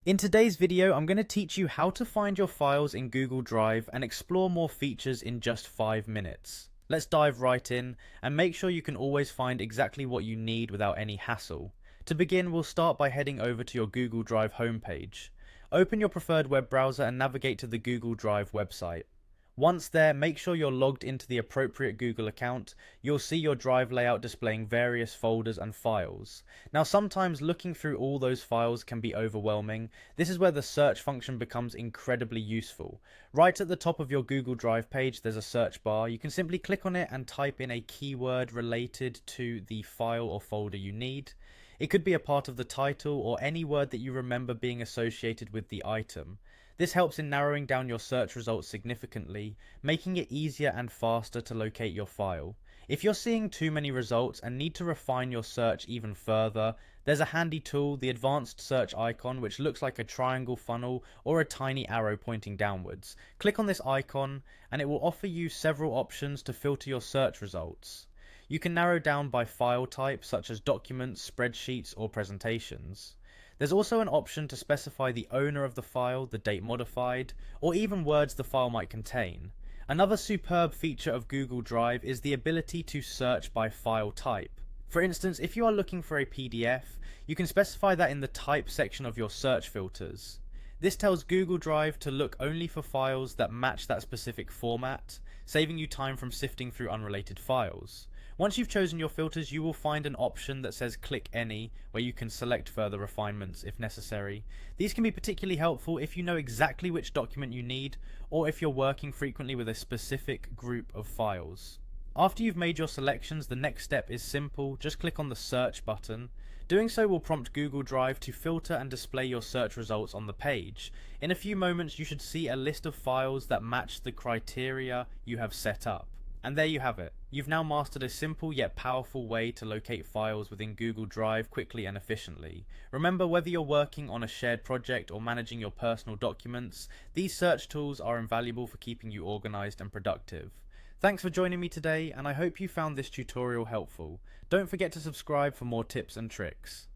In today's video, I'm going to teach you how to find your files in Google Drive and explore more features in just 5 minutes. Let's dive right in and make sure you can always find exactly what you need without any hassle. To begin, we'll start by heading over to your Google Drive homepage. Open your preferred web browser and navigate to the Google Drive website. Once there, make sure you're logged into the appropriate Google account. You'll see your Drive layout displaying various folders and files. Now, sometimes looking through all those files can be overwhelming. This is where the search function becomes incredibly useful. Right at the top of your Google Drive page, there's a search bar. You can simply click on it and type in a keyword related to the file or folder you need. It could be a part of the title or any word that you remember being associated with the item. This helps in narrowing down your search results significantly, making it easier and faster to locate your file. If you're seeing too many results and need to refine your search even further, there's a handy tool, the advanced search icon, which looks like a triangle funnel or a tiny arrow pointing downwards. Click on this icon and it will offer you several options to filter your search results. You can narrow down by file type, such as documents, spreadsheets, or presentations. There's also an option to specify the owner of the file, the date modified, or even words the file might contain. Another superb feature of Google Drive is the ability to search by file type. For instance, if you are looking for a PDF, you can specify that in the type section of your search filters. This tells Google Drive to look only for files that match that specific format, saving you time from sifting through unrelated files. Once you've chosen your filters, you will find an option that says click any, where you can select further refinements if necessary. These can be particularly helpful if you know exactly which document you need, or if you're working frequently with a specific group of files. After you've made your selections, the next step is simple. Just click on the search button. Doing so will prompt Google Drive to filter and display your search results on the page. In a few moments, you should see a list of files that match the criteria you have set up. And there you have it. You've now mastered a simple yet powerful way to locate files within Google Drive quickly and efficiently. Remember, whether you're working on a shared project or managing your personal documents, these search tools are invaluable for keeping you organized and productive. Thanks for joining me today, and I hope you found this tutorial helpful. Don't forget to subscribe for more tips and tricks.